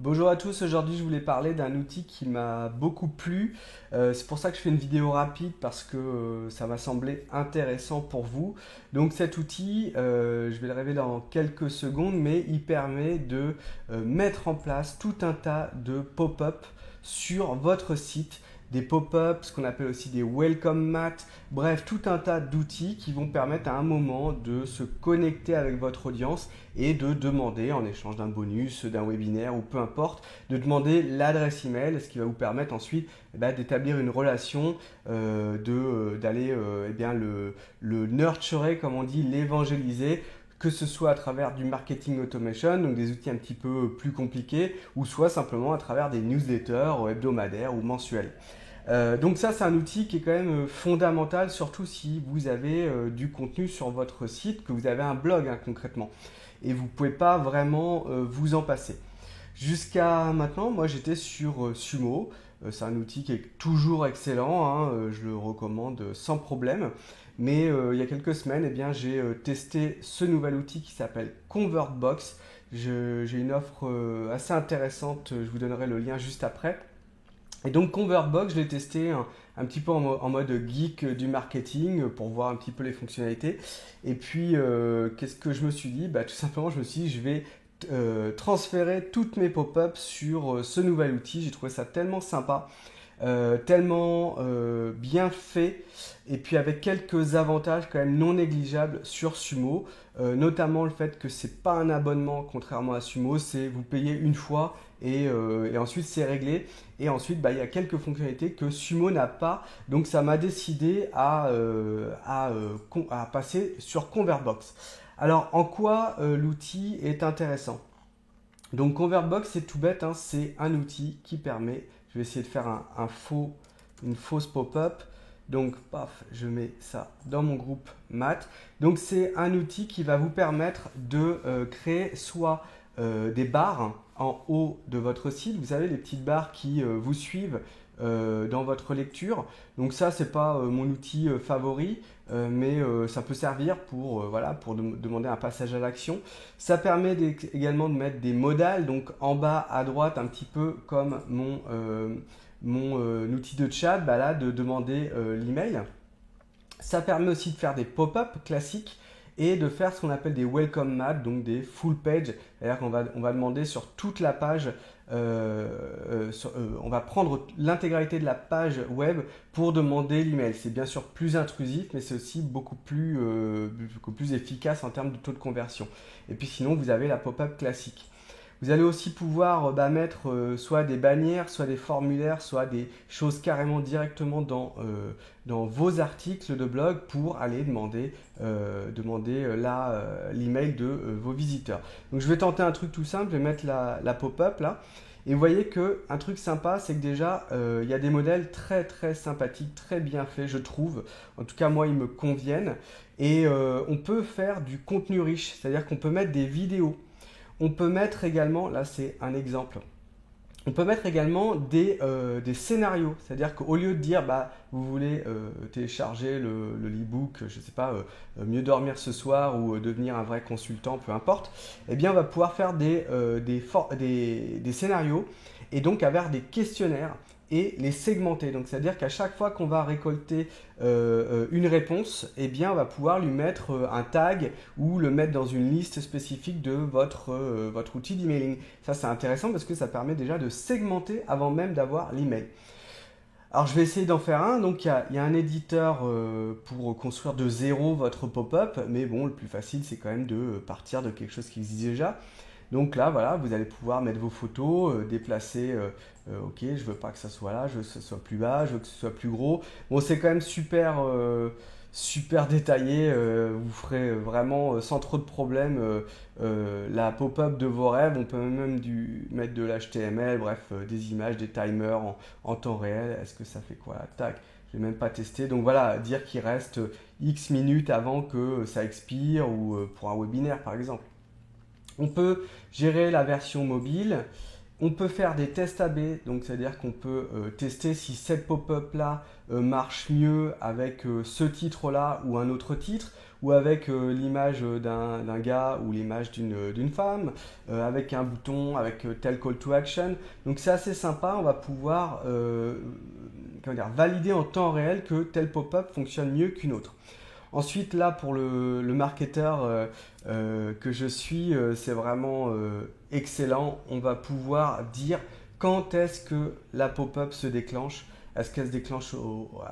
Bonjour à tous, aujourd'hui je voulais parler d'un outil qui m'a beaucoup plu. C'est pour ça que je fais une vidéo rapide parce que ça m'a semblé intéressant pour vous. Donc cet outil, je vais le révéler dans quelques secondes, mais il permet de mettre en place tout un tas de pop-up sur votre site. Des pop-up, ce qu'on appelle aussi des welcome mats, bref, tout un tas d'outils qui vont permettre à un moment de se connecter avec votre audience et de demander, en échange d'un bonus, d'un webinaire ou peu importe, de demander l'adresse email, ce qui va vous permettre ensuite d'établir une relation, d'aller le nurturer, comme on dit, l'évangéliser, que ce soit à travers du marketing automation, donc des outils un petit peu plus compliqués, ou soit simplement à travers des newsletters hebdomadaires ou mensuels. Donc ça, c'est un outil qui est quand même fondamental, surtout si vous avez du contenu sur votre site, que vous avez un blog concrètement. Et vous ne pouvez pas vraiment vous en passer. Jusqu'à maintenant, moi j'étais sur Sumo. C'est un outil qui est toujours excellent, je le recommande sans problème. Mais il y a quelques semaines, j'ai testé ce nouvel outil qui s'appelle ConvertBox. J'ai une offre assez intéressante, je vous donnerai le lien juste après. Et donc ConvertBox, je l'ai testé un petit peu en mode geek du marketing pour voir un petit peu les fonctionnalités. Et puis, qu'est-ce que je me suis dit? Tout simplement, je me suis dit, je vais transférer toutes mes pop-ups sur ce nouvel outil. J'ai trouvé ça tellement sympa, tellement bien fait, et puis avec quelques avantages quand même non négligeables sur Sumo, notamment le fait que c'est pas un abonnement contrairement à Sumo, c'est vous payez une fois et ensuite c'est réglé. Et ensuite, il y a quelques fonctionnalités que Sumo n'a pas, donc ça m'a décidé à passer sur ConvertBox. Alors, en quoi l'outil est intéressant? Donc, ConvertBox, c'est tout bête, c'est un outil qui permet, je vais essayer de faire une fausse pop-up. Donc, paf, je mets ça dans mon groupe Math. Donc, c'est un outil qui va vous permettre de créer soit des barres en haut de votre site. Vous savez, les petites barres qui vous suivent dans votre lecture. Donc ça, c'est pas mon outil favori, mais ça peut servir pour demander un passage à l'action. Ça permet également de mettre des modales, donc en bas à droite, un petit peu comme mon outil de chat, là, de demander l'email. Ça permet aussi de faire des pop-up classiques et de faire ce qu'on appelle des welcome mats, donc des full page. C'est-à-dire qu'on va demander sur toute la page, on va prendre l'intégralité de la page web pour demander l'email. C'est bien sûr plus intrusif, mais c'est aussi beaucoup plus efficace en termes de taux de conversion. Et puis sinon, vous avez la pop-up classique. Vous allez aussi pouvoir mettre soit des bannières, soit des formulaires, soit des choses carrément directement dans vos articles de blog pour aller demander l'email de vos visiteurs. Donc je vais tenter un truc tout simple, je vais mettre la pop-up là. Et vous voyez qu'un truc sympa, c'est que déjà, il y a des modèles très très sympathiques, très bien faits, je trouve. En tout cas, moi, ils me conviennent. Et on peut faire du contenu riche, c'est-à-dire qu'on peut mettre des vidéos. On peut mettre également, là c'est un exemple, on peut mettre également des scénarios. C'est-à-dire qu'au lieu de dire, vous voulez télécharger l'e-book, je ne sais pas, mieux dormir ce soir ou devenir un vrai consultant, peu importe, on va pouvoir faire des scénarios et donc avoir des questionnaires et les segmenter. Donc, c'est-à-dire qu'à chaque fois qu'on va récolter une réponse, on va pouvoir lui mettre un tag ou le mettre dans une liste spécifique de votre outil d'emailing. Ça, c'est intéressant parce que ça permet déjà de segmenter avant même d'avoir l'email. Alors, je vais essayer d'en faire un. Donc, il y a un éditeur pour construire de zéro votre pop-up, mais bon, le plus facile, c'est quand même de partir de quelque chose qui existe déjà. Donc là, voilà, vous allez pouvoir mettre vos photos, déplacer, ok, je veux pas que ça soit là, je veux que ce soit plus bas, je veux que ce soit plus gros. Bon, c'est quand même super détaillé, vous ferez vraiment sans trop de problèmes la pop-up de vos rêves. On peut même mettre de l'HTML, bref, des images, des timers en temps réel. Est-ce que ça fait quoi? Tac, je vais même pas tester. Donc voilà, dire qu'il reste X minutes avant que ça expire ou pour un webinaire par exemple. On peut gérer la version mobile, on peut faire des tests AB, donc c'est-à-dire qu'on peut tester si cette pop-up là marche mieux avec ce titre là ou un autre titre, ou avec l'image d'un gars ou l'image d'une femme, avec un bouton, avec tel call to action. Donc c'est assez sympa, on va pouvoir comment dire, valider en temps réel que tel pop-up fonctionne mieux qu'une autre. Ensuite, là, pour le marketeur que je suis, c'est vraiment excellent. On va pouvoir dire quand est-ce que la pop-up se déclenche. Est-ce qu'elle se déclenche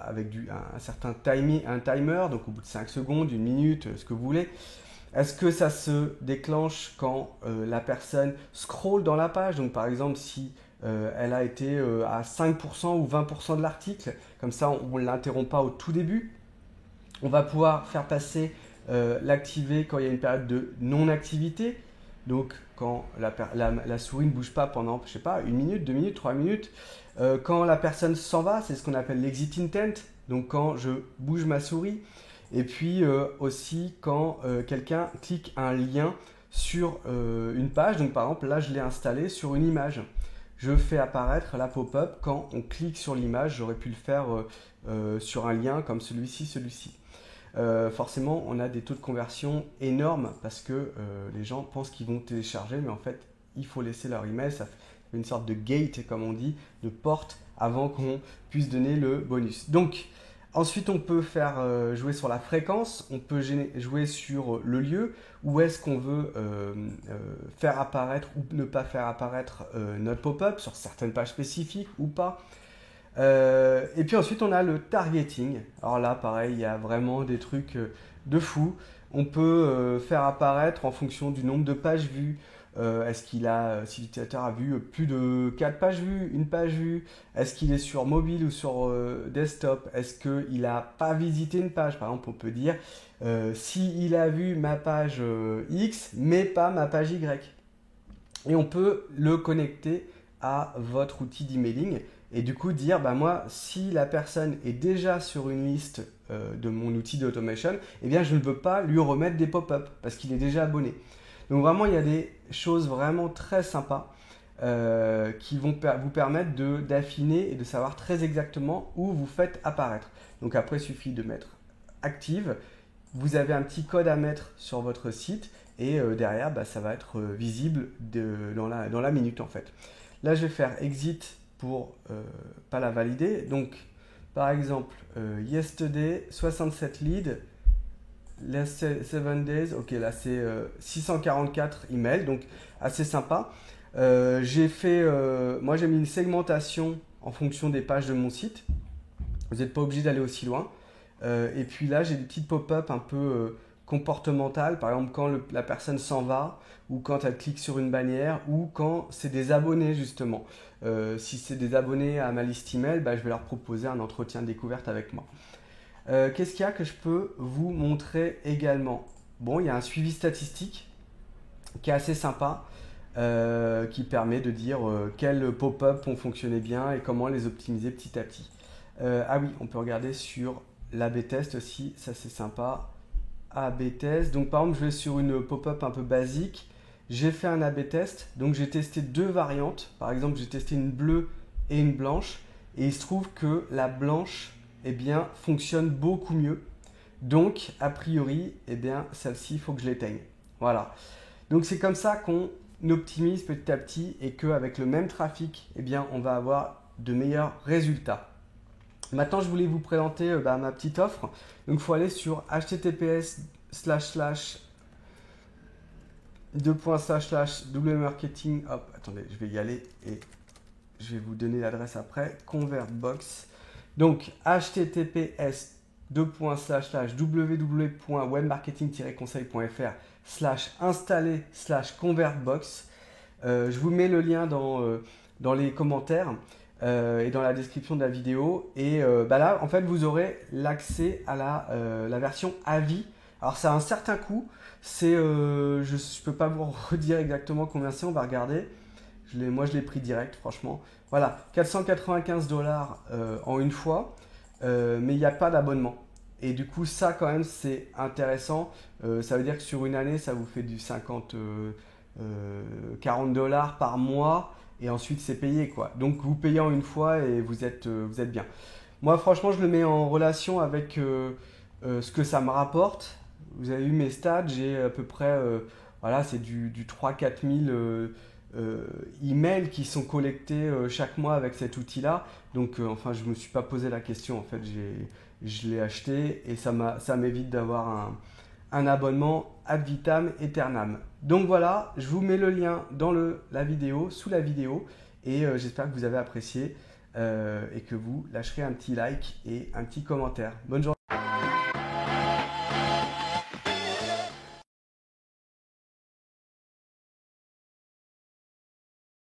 avec un certain un timer, donc au bout de 5 secondes, une minute, ce que vous voulez. Est-ce que ça se déclenche quand la personne scrolle dans la page? Donc par exemple, si elle a été à 5% ou 20% de l'article, comme ça on ne l'interrompt pas au tout début. On va pouvoir faire passer l'activer quand il y a une période de non-activité. Donc quand la souris ne bouge pas pendant, je sais pas, 1 minute, 2 minutes, 3 minutes. Quand la personne s'en va, c'est ce qu'on appelle l'exit intent. Donc quand je bouge ma souris. Et puis aussi quand quelqu'un clique un lien sur une page. Donc par exemple là je l'ai installé sur une image. Je fais apparaître la pop-up quand on clique sur l'image. J'aurais pu le faire sur un lien comme celui-ci. Forcément, on a des taux de conversion énormes parce que les gens pensent qu'ils vont télécharger, mais en fait, il faut laisser leur email. Ça fait une sorte de gate, comme on dit, de porte avant qu'on puisse donner le bonus. Donc, ensuite, on peut faire jouer sur la fréquence, on peut jouer sur le lieu, où est-ce qu'on veut faire apparaître ou ne pas faire apparaître notre pop-up, sur certaines pages spécifiques ou pas. Et puis ensuite, on a le targeting. Alors là, pareil, il y a vraiment des trucs de fou. On peut faire apparaître en fonction du nombre de pages vues. Si l'utilisateur a vu plus de 4 pages vues, une page vue, est-ce qu'il est sur mobile ou sur desktop, est-ce qu'il n'a pas visité une page, par exemple on peut dire s'il a vu ma page X mais pas ma page Y, et on peut le connecter à votre outil d'emailing et du coup dire bah moi si la personne est déjà sur une liste de mon outil d'automation, eh bien je ne veux pas lui remettre des pop-up parce qu'il est déjà abonné. Donc vraiment, il y a des choses vraiment très sympas qui vont vous permettre d'affiner et de savoir très exactement où vous faites apparaître. Donc après, il suffit de mettre active. Vous avez un petit code à mettre sur votre site et derrière, bah, ça va être visible dans la minute en fait. Là, je vais faire exit pour pas la valider. Donc, par exemple, yesterday, 67 leads. Last 7 days, ok, là c'est 644 emails, donc assez sympa. Moi j'ai mis une segmentation en fonction des pages de mon site. Vous n'êtes pas obligé d'aller aussi loin. Et puis là j'ai des petites pop-up un peu comportementales, par exemple quand la personne s'en va, ou quand elle clique sur une bannière, ou quand c'est des abonnés justement. Si c'est des abonnés à ma liste email, bah, je vais leur proposer un entretien de découverte avec moi. Qu'est-ce qu'il y a que je peux vous montrer également? Bon, il y a un suivi statistique qui est assez sympa, qui permet de dire quels pop-up ont fonctionné bien et comment les optimiser petit à petit. Ah oui, on peut regarder sur l'A/B test aussi, ça c'est sympa. A/B test, donc par exemple je vais sur une pop-up un peu basique, j'ai fait un A/B test, donc j'ai testé 2 variantes, par exemple j'ai testé une bleue et une blanche, et il se trouve que la blanche eh bien, fonctionne beaucoup mieux. Donc, a priori, eh bien, celle-ci, il faut que je l'éteigne. Voilà. Donc, c'est comme ça qu'on optimise petit à petit et qu'avec le même trafic, eh bien, on va avoir de meilleurs résultats. Maintenant, je voulais vous présenter ma petite offre. Donc, il faut aller sur https://wmarketing. Hop, attendez, je vais y aller et je vais vous donner l'adresse après. Convertbox. Donc, https://www.webmarketing-conseil.fr/installer/convertbox. Je vous mets le lien dans les commentaires et dans la description de la vidéo. Et là, en fait, vous aurez l'accès à la version à vie. Alors, ça a un certain coût. Je ne peux pas vous redire exactement combien c'est. On va regarder. Moi, je l'ai pris direct, franchement. Voilà, 495$ en une fois, mais il n'y a pas d'abonnement. Et du coup, ça, quand même, c'est intéressant. Ça veut dire que sur une année, ça vous fait du 40$ par mois. Et ensuite, c'est payé, quoi. Donc, vous payez en une fois et vous êtes bien. Moi, franchement, je le mets en relation avec ce que ça me rapporte. vous avez vu mes stats, j'ai à peu près, voilà, c'est du 3-4 000 emails qui sont collectés chaque mois avec cet outil-là. Donc, enfin, je ne me suis pas posé la question. En fait, je l'ai acheté et ça m'évite d'avoir un abonnement ad vitam aeternam. Donc voilà, je vous mets le lien dans la vidéo, sous la vidéo, et j'espère que vous avez apprécié et que vous lâcherez un petit like et un petit commentaire. Bonne journée.